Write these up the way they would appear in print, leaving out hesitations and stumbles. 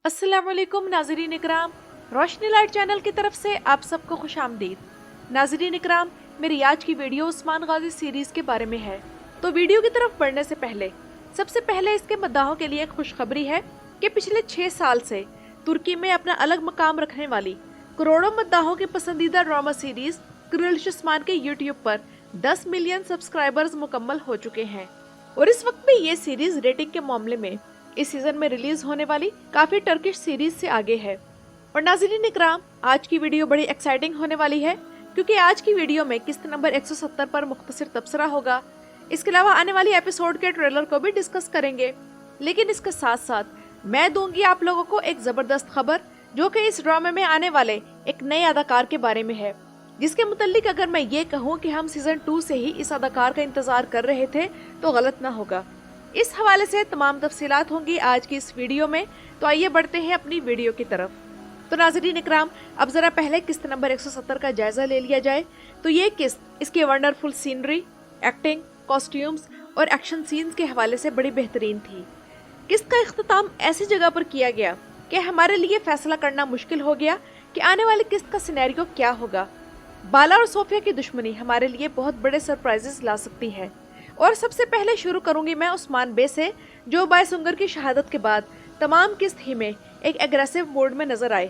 अस्सलाम वालेकुम नाज़रीन इकराम, रोशनी लाइट चैनल की तरफ से आप सबको खुश आमदीद। नाज़रीन इकराम, मेरी आज की वीडियो उस्मान गाजी सीरीज़ के बारे में है। तो वीडियो की तरफ बढ़ने से पहले सबसे पहले इसके मद्दाहों के लिए एक खुशखबरी है कि पिछले 6 साल से तुर्की में अपना अलग मकाम रखने वाली करोड़ों मद्दाहों की पसंदीदा ड्रामा सीरीज़ कुरेलिश उस्मान के यूट्यूब पर 10 मिलियन सब्सक्राइबर्स मुकम्मल हो चुके हैं और इस वक्त में ये सीरीज़ रेटिंग के मामले में इस सीजन में रिलीज होने वाली काफी टर्किश सीरीज से आगे है। और नाज़रीन इकराम, आज की वीडियो बड़ी एक्साइटिंग होने वाली है क्योंकि आज की वीडियो में किस्त नंबर 170 पर मुख्तसर तबसरा होगा। इसके अलावा आने वाली एपिसोड के ट्रेलर को भी डिस्कस करेंगे, लेकिन इसके साथ साथ मैं दूंगी आप लोगों को एक जबरदस्त खबर जो कि इस ड्रामे में आने वाले एक नए अदाकार के बारे में है, जिसके मुतालिक अगर मैं ये कहूँ कि हम सीजन 2 से ही इस अदाकार का इंतजार कर रहे थे तो गलत ना होगा। इस हवाले से तमाम तफसीलात होंगी आज की इस वीडियो में, तो आइए बढ़ते हैं अपनी वीडियो की तरफ। तो नाज़रीन इकराम, अब जरा पहले किस्त नंबर 170 का जायजा ले लिया जाए। तो ये किस्त इसके वंडरफुल सीनरी, एक्टिंग, कॉस्ट्यूम्स और एक्शन सीन्स के हवाले से बड़ी बेहतरीन थी। किस्त का इख्तिताम ऐसी जगह पर किया गया कि हमारे लिए फैसला करना मुश्किल हो गया कि आने वाली किस्त का सिनेरियो क्या होगा। बाला और सोफिया की दुश्मनी हमारे लिए बहुत बड़े सरप्राइजेस ला सकती है। और सबसे पहले शुरू करूंगी मैं उस्मान बे से, जो बायसुंगर की शहादत के बाद तमाम किस्त ही में एक एग्रेसिव मोड में नजर आए,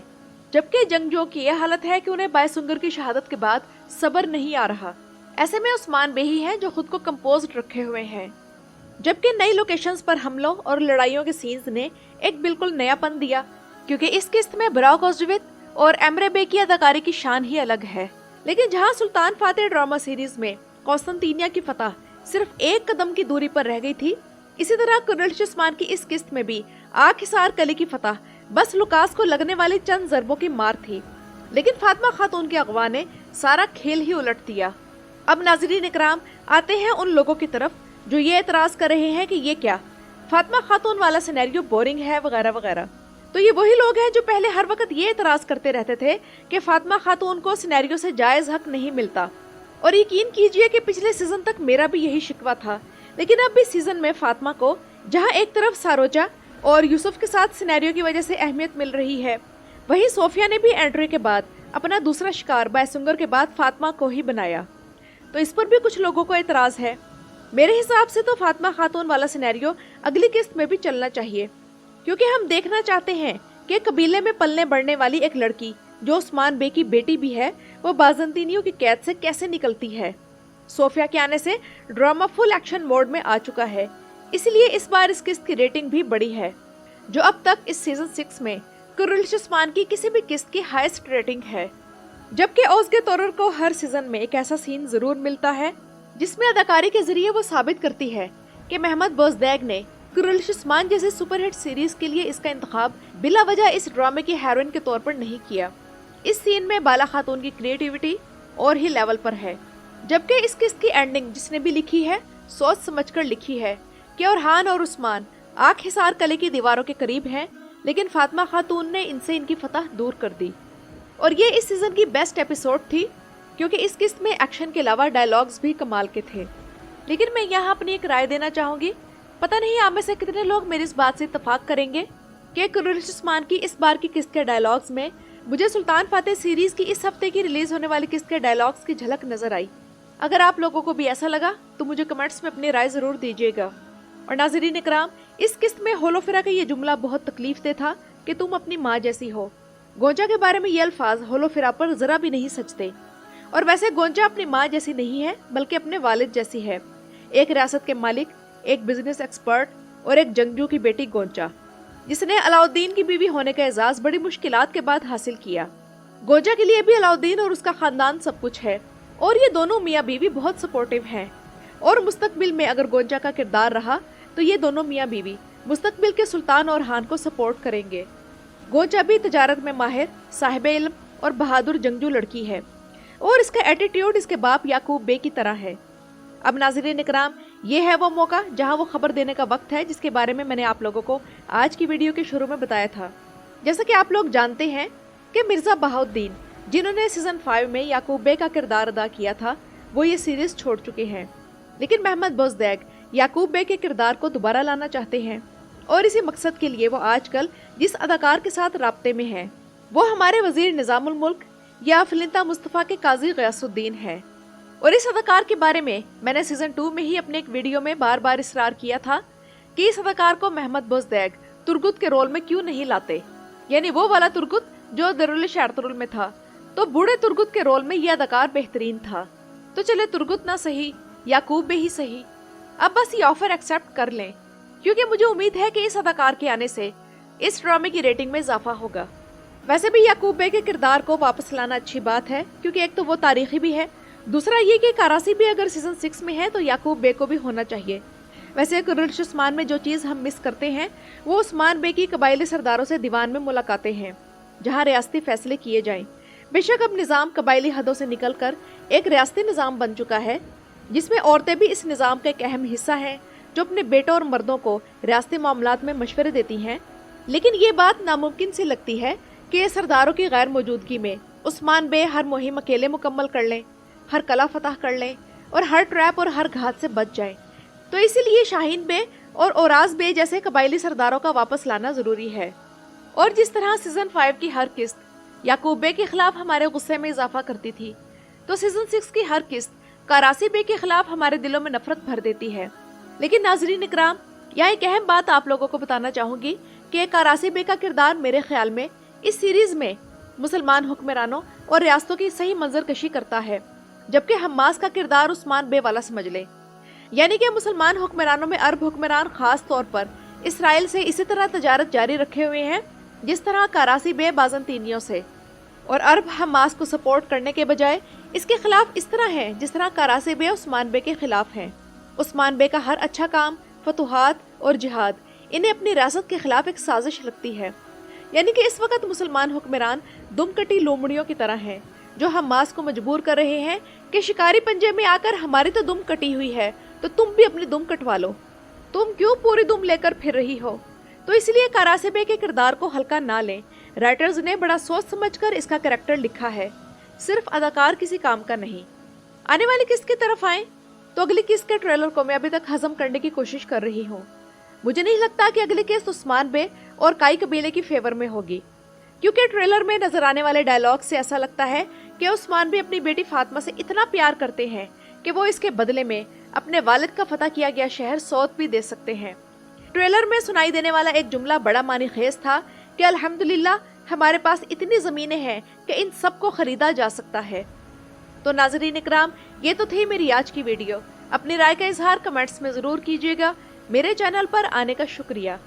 जबकि जंगजुओं की यह हालत है कि उन्हें बायसुंगर की शहादत के बाद सब्र नहीं आ रहा। ऐसे में उस्मान बे ही हैं जो खुद को कंपोज्ड रखे हुए हैं, जबकि नई लोकेशंस पर हमलों और लड़ाइयों के सीन्स ने एक बिल्कुल नयापन दिया, क्योंकि इस किस्त में ब्राक ओज़ुवित और एमरे बे की अदाकारी की शान ही अलग है। लेकिन जहाँ सुल्तान फातेह ड्रामा सीरीज में कौस्तांतिनिया की फतह सिर्फ एक कदम की दूरी पर रह गई थी, इसी तरह कुरेलिश उस्मान की इस किस्त में भी आखिसार कली की फतह बस लुकास को लगने वाली चंद जरबों की मार थी। लेकिन फातिमा खातून के अगवा ने सारा खेल ही उलट दिया। अब नाज़रीन इकराम, आते हैं उन लोगों की तरफ जो ये एतराज कर रहे हैं कि ये क्या फातिमा खातून वाला सिनेरियो बोरिंग है वगैरह वगैरह। तो ये वही लोग हैं जो पहले हर वक्त ये एतराज करते रहते थे कि फातिमा खातून को सिनेरियो से जायज हक नहीं मिलता। और यकीन कीजिए कि पिछले सीजन तक मेरा भी यही शिकवा था, लेकिन अब भी सीजन में फातिमा को जहां एक तरफ सारोजा और यूसुफ के साथ सिनेरियो की वजह से अहमियत मिल रही है, वहीं सोफिया ने भी एंट्री के बाद अपना दूसरा शिकार बायसुंगर के बाद फातिमा को ही बनाया। तो इस पर भी कुछ लोगों को एतराज है। मेरे हिसाब से तो फातिमा खातून वाला सिनेरियो अगली किस्त में भी चलना चाहिए, क्योंकि हम देखना चाहते हैं कि कबीले में पलने बढ़ने वाली एक लड़की जो उस्मान बे की बेटी भी है, वो बाज़ंतीनियों की कैद से कैसे निकलती है। सोफिया के आने से ड्रामा फुल एक्शन मोड में आ चुका है, इसलिए इस बार इस किस्त की रेटिंग भी बड़ी है, जो अब तक इस सीजन 6 में कुरेलिश उस्मान की किसी भी किस्त की हाईएस्ट रेटिंग है। जबकि ओज़गे तोरर को हर सीजन में एक ऐसा सीन जरूर मिलता है जिसमें अदाकारी के जरिए वो साबित करती है कि महमद बोज़दैग ने कुरेलिश उस्मान जैसे सुपरहिट सीरीज के लिए इसका इंतखाब बिला वजह इस ड्रामे की हीरोइन के तौर पर नहीं किया। इस सीन में बाला खातून की क्रिएटिविटी और ही लेवल पर है, जबकि इस किस्त की एंडिंग जिसने भी लिखी है सोच समझकर लिखी है कि औरहान और उस्मान आँख हिसार कले की दीवारों के करीब हैं, लेकिन फातिमा खातून ने इनसे इनकी फतह दूर कर दी। और ये इस सीजन की बेस्ट एपिसोड थी, क्योंकि इस किस्त में एक्शन के अलावा डायलॉग्स भी कमाल के थे। लेकिन मैं यहाँ अपनी एक राय देना चाहूँगी, पता नहीं आप में से कितने लोग मेरी इस बात से इत्तेफाक करेंगे कि कुरेलिश उस्मान की इस बार की किस्त के डायलॉग्स में मुझे सुल्तान फातेह सीरीज की इस हफ्ते की रिलीज होने वाली किस्त के डायलॉग्स की झलक नजर आई। अगर आप लोगों को भी ऐसा लगा तो मुझे कमेंट्स में अपनी राय जरूर दीजिएगा। और नाज़रीन इकराम, इस किस्त में होलोफिरा का ये जुमला बहुत तकलीफ दे था कि तुम अपनी माँ जैसी हो। गोंजा के बारे में ये अल्फाज होलोफिरा पर जरा भी नहीं सचते। और वैसे गोंजा अपनी माँ जैसी नहीं है, बल्कि अपने वालिद जैसी है। एक रियासत के मालिक, एक बिजनेस एक्सपर्ट और एक जंगजू की बेटी गोंजा, जिसने अलाउद्दीन की बीवी होने का एजाज बड़ी मुश्किलात के बाद हासिल किया। गोंजा के लिए भी अलाउद्दीन और उसका खानदान सब कुछ है, और ये दोनों मियाँ बीवी बहुत सपोर्टिव हैं। और मुस्तकबिल में अगर गोंजा का किरदार रहा तो ये दोनों मियाँ बीवी मुस्तकबिल के सुल्तान और हान को सपोर्ट करेंगे। गोंजा भी तजारत में माहिर, साहिब इल्म और बहादुर जंगजू लड़की है, और इसका एटीट्यूड इसके बाप याकूब बे की तरह है। अब नाज़रीन इकराम, ये है वो मौका जहां वो खबर देने का वक्त है जिसके बारे में मैंने आप लोगों को आज की वीडियो के शुरू में बताया था। जैसा कि आप लोग जानते हैं कि मिर्ज़ा बहाउद्दीन, जिन्होंने सीजन 5 में याकूब बे का किरदार अदा किया था, वो ये सीरीज छोड़ चुके हैं। लेकिन महमद बोज़दैग याकूब बे के किरदार को दोबारा लाना चाहते हैं। और इसी मकसद के लिए वो आजकल जिस अदाकार के साथ राब्ते में है वो हमारे वजीर निजामुल मुल्क या फिलिंता मुस्तफ़ा के काजी गयासुद्दीन है। और इस अदाकार के बारे में मैंने सीजन 2 में ही अपने एक वीडियो में बार बार इसरार किया था कि इस अदाकार को महमद बोजदैग तुर्गुत के रोल में क्यों नहीं लाते, यानी वो वाला तुर्गुत जो दरुल शरतुल में था। तो बूढ़े तुर्गुत के रोल में यह अदाकार बेहतरीन था। तो चले तुर्गुत ना सही, याकूब बे ही सही, अब बस ये ऑफर एक्सेप्ट कर लें, क्योंकि मुझे उम्मीद है कि इस अदाकार के आने से इस ड्रामे की रेटिंग में इजाफा होगा। वैसे भी याकूब बे के किरदार को वापस लाना अच्छी बात है, क्योंकि एक तो वो तारीखी भी है, दूसरा ये कि करासी भी अगर सीजन 6 में है तो याकूब बे को भी होना चाहिए। वैसे कुरैश उस्मान में जो चीज़ हम मिस करते हैं वो उस्मान बे की कबायली सरदारों से दीवान में मुलाकातें हैं, जहाँ रियासती फैसले किए जाएं। बेशक अब निज़ाम कबायली हदों से निकलकर एक रियासती निज़ाम बन चुका है, जिसमें औरतें भी इस निज़ाम का एक अहम हिस्सा हैं, जो अपने बेटों और मर्दों को रियासती मामलात में मशवरे देती हैं। लेकिन ये बात नामुमकिन सी लगती है कि सरदारों की गैर मौजूदगी में उस्मान बे हर मुहिम अकेले मुकम्मल कर लें, हर कला फतह कर लें और हर ट्रैप और हर घात से बच जाएं। तो इसीलिए शाहीन बे और औराज बे जैसे कबायली सरदारों का वापस लाना ज़रूरी है। और जिस तरह सीजन 5 की हर किस्त याकूब बे के खिलाफ हमारे गुस्से में इजाफा करती थी, तो सीजन 6 की हर किस्त करासी बे के खिलाफ हमारे दिलों में नफरत भर देती है। लेकिन नाजरीन इकराम, यहाँ एक अहम बात आप लोगों को बताना चाहूँगी कि करासी बे का किरदार मेरे ख्याल में इस सीरीज में मुसलमान हुक्मरानों और रियासतों की सही मंजरकशी करता है, जबकि हम्मास का किरदार उस्मान बे वाला समझ ले। यानी कि मुसलमान हुक्मरानों में अरब हुक्मरान खास तौर पर इसराइल से इसी तरह तजारत जारी रखे हुए हैं जिस तरह करासी बे बाज़ंतीनियों से, और अरब हम्मास को सपोर्ट करने के बजाय इसके खिलाफ इस तरह है जिस तरह करासी बे उस्मान बे के खिलाफ हैं। उस्मान बे का हर अच्छा काम, फतुहात और जिहाद इन्हें अपनी रियासत के खिलाफ एक साजिश लगती है। यानी कि इस वक्त मुसलमान हुक्मरान दुमकटी लोमड़ियों की तरह हैं, जो हम्मास को मजबूर कर रहे हैं कि शिकारी पंजे में आकर हमारी तो दुम कटी हुई है तो तुम भी अपनी दुम कटवा लो, तुम क्यों पूरी दुम लेकर फिर रही हो। तो इसलिए करासी बे के किरदार को हल्का ना लें। राइटर्स ने बड़ा सोच समझकर इसका कैरेक्टर लिखा है, सिर्फ अदाकार किसी काम का नहीं। आने वाली किस्त की तरफ आए तो अगली किस्त के ट्रेलर को मैं अभी तक हजम करने की कोशिश कर रही हूँ। मुझे नहीं लगता कि अगली किस्त उस्मान बे और काई कबीले की फेवर में होगी, क्योंकि ट्रेलर में नजर आने वाले डायलॉग से ऐसा लगता है कि उस्मान बे अपनी बेटी फातिमा से इतना प्यार करते हैं कि वो इसके बदले में अपने वालिद का फतह किया गया शहर सौद भी दे सकते हैं। ट्रेलर में सुनाई देने वाला एक जुमला बड़ा मानी खेज था कि अल्हम्दुलिल्लाह हमारे पास इतनी ज़मीनें हैं कि इन सब को खरीदा जा सकता है। तो नाज़रीन इकराम, ये तो थी मेरी आज की वीडियो। अपनी राय का इजहार कमेंट्स में ज़रूर कीजिएगा। मेरे चैनल पर आने का शुक्रिया।